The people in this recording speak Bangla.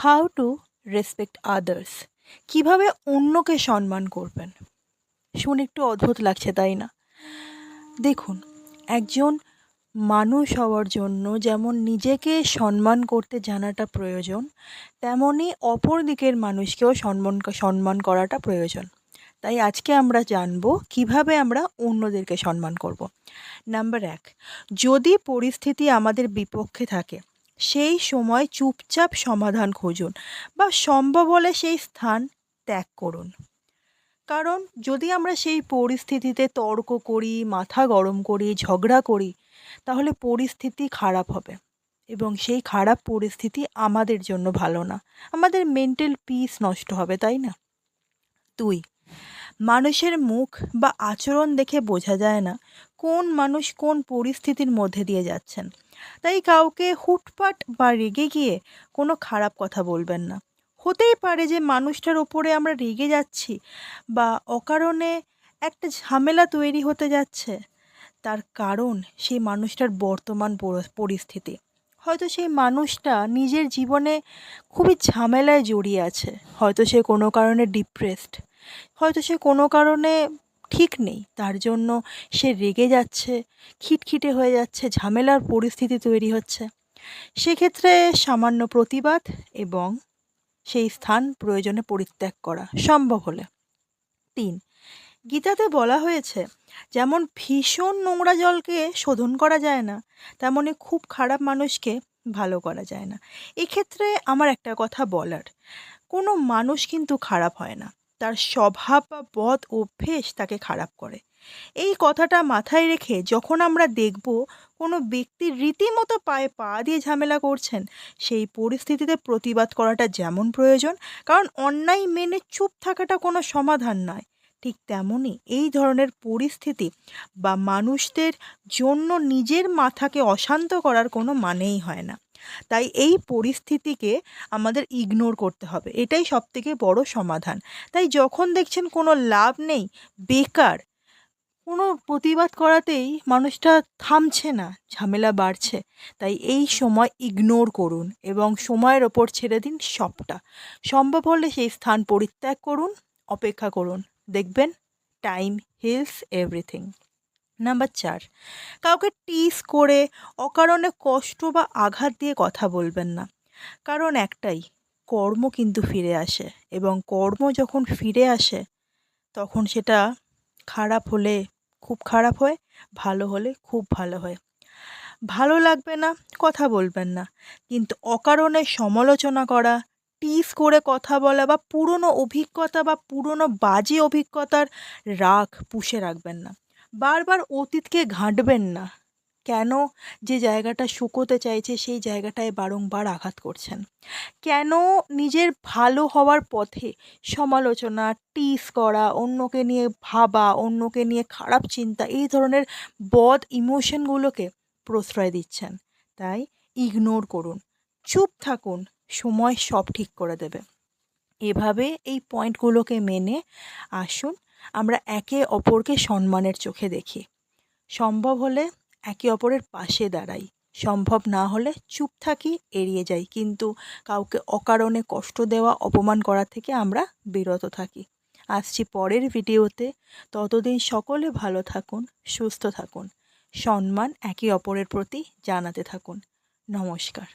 হাউ টু রেসপেক্ট আদার্স, কীভাবে অন্যকে সম্মান করবেন। শুনে একটু অদ্ভুত লাগছে, তাই না? দেখুন, একজন মানুষ হওয়ার জন্য যেমন নিজেকে সম্মান করতে জানাটা প্রয়োজন, তেমনই অপর দিকের মানুষকেও সম্মান করাটা প্রয়োজন। তাই আজকে আমরা জানব কিভাবে আমরা অন্যদেরকে সম্মান করব। নাম্বার 1, যদি পরিস্থিতি আমাদের বিপক্ষে থাকে সেই সময় চুপচাপ সমাধান খুঁজুন বা সম্ভব হলে সেই স্থান ত্যাগ করুন। কারণ যদি আমরা সেই পরিস্থিতিতে তর্ক করি, মাথা গরম করি, ঝগড়া করি, তাহলে পরিস্থিতি খারাপ হবে এবং সেই খারাপ পরিস্থিতি আমাদের জন্য ভালো না, আমাদের মেন্টাল পিস নষ্ট হবে, তাই না? 2, মানুষের মুখ বা আচরণ দেখে বোঝা যায় না কোন মানুষ কোন পরিস্থিতির মধ্যে দিয়ে যাচ্ছেন। তাই কাউকে হুটপাট বা রেগে গিয়ে কোনো খারাপ কথা বলবেন না। হতেই পারে যে মানুষটার ওপরে আমরা রেগে যাচ্ছি বা অকারণে একটা ঝামেলা তৈরি হতে যাচ্ছে, তার কারণ সেই মানুষটার বর্তমান পরিস্থিতি। হয়তো সেই মানুষটা নিজের জীবনে খুবই ঝামেলায় জড়িয়ে আছে, হয়তো সে কোনো কারণে ডিপ্রেসড, হয়তো সে কোনো কারণে ঠিক নেই, তার জন্য সে রেগে যাচ্ছে, খিটখিটে হয়ে যাচ্ছে, ঝামেলার পরিস্থিতি তৈরি হচ্ছে। সেক্ষেত্রে সামান্য প্রতিবাদ এবং সেই স্থান প্রয়োজনে পরিত্যাগ করা সম্ভব হলে। 3, গীতাতে বলা হয়েছে যেমন ভীষণ নোংরা জলকে শোধন করা যায় না, তেমনি খুব খারাপ মানুষকে ভালো করা যায় না। এক্ষেত্রে আমার একটা কথা বলার, কোনো মানুষ কিন্তু খারাপ হয় না, তার স্বভাব বা বদ অভ্যেস তাকে খারাপ করে। এই কথাটা মাথায় রেখে যখন আমরা দেখব কোনো ব্যক্তি রীতিমতো পায়ে পা দিয়ে ঝামেলা করছেন, সেই পরিস্থিতিতে প্রতিবাদ করাটা যেমন প্রয়োজন, কারণ অন্যায় মেনে চুপ থাকাটা কোনো সমাধান নয়, ঠিক তেমনই এই ধরনের পরিস্থিতি বা মানুষদের জন্য নিজের মাথাকে অশান্ত করার কোনো মানেই হয় না। তাই এই পরিস্থিতিকে আমাদের ইগনোর করতে হবে, এটাই সবথেকে বড় সমাধান। তাই যখন দেখছেন কোনো লাভ নেই, বেকার, কোনো প্রতিবাদ করাতেই মানুষটা থামছে না, ঝামেলা বাড়ছে, তাই এই সময় ইগনোর করুন এবং সময়ের ওপর ছেড়ে দিন সবটা। সম্ভব হলে সেই স্থান পরিত্যাগ করুন, অপেক্ষা করুন, দেখবেন টাইম হিলস এভরিথিং। নাম্বার 4, কাউকে টিজ করে অকারণে কষ্ট বা আঘাত দিয়ে কথা বলবেন না। কারণ একটাই, কর্ম কিন্তু ফিরে আসে এবং কর্ম যখন ফিরে আসে তখন সেটা খারাপ হলে খুব খারাপ হয়, ভালো হলে খুব ভালো হয়। ভালো লাগবে না, কথা বলবেন না, কিন্তু অকারণে সমালোচনা করা, টিজ করে কথা বলা বা পুরনো অভিজ্ঞতা বা পুরনো বাজে অভিজ্ঞতার রাগ পুষে রাখবেন না। বারবার অতীতকে ঘাঁটবেন না। কেন যে জায়গাটা শুকোতে চাইছে সেই জায়গাটায় বারংবার আঘাত করছেন? কেন নিজের ভালো হওয়ার পথে সমালোচনা, টিজ করা, অন্যকে নিয়ে ভাবা, অন্যকে নিয়ে খারাপ চিন্তা, এই ধরনের বদ ইমোশনগুলোকে প্রশ্রয় দিচ্ছেন? তাই ইগনোর করুন, চুপ থাকুন, সময় সব ঠিক করে দেবে। এভাবে এই পয়েন্টগুলোকে মেনে আসুন আমরা একে অপরকে সম্মানের চোখে দেখি। সম্ভব হলে একে অপরের পাশে দাঁড়াই, সম্ভব না হলে চুপ থাকি, এড়িয়ে যাই, কিন্তু কাউকে অকারণে কষ্ট দেওয়া, অপমান করা থেকে আমরা বিরত থাকি। আসছি পরের ভিডিওতে, ততদিন সকলে ভালো থাকুন, সুস্থ থাকুন, সম্মান একে অপরের প্রতি জানাতে থাকুন। নমস্কার।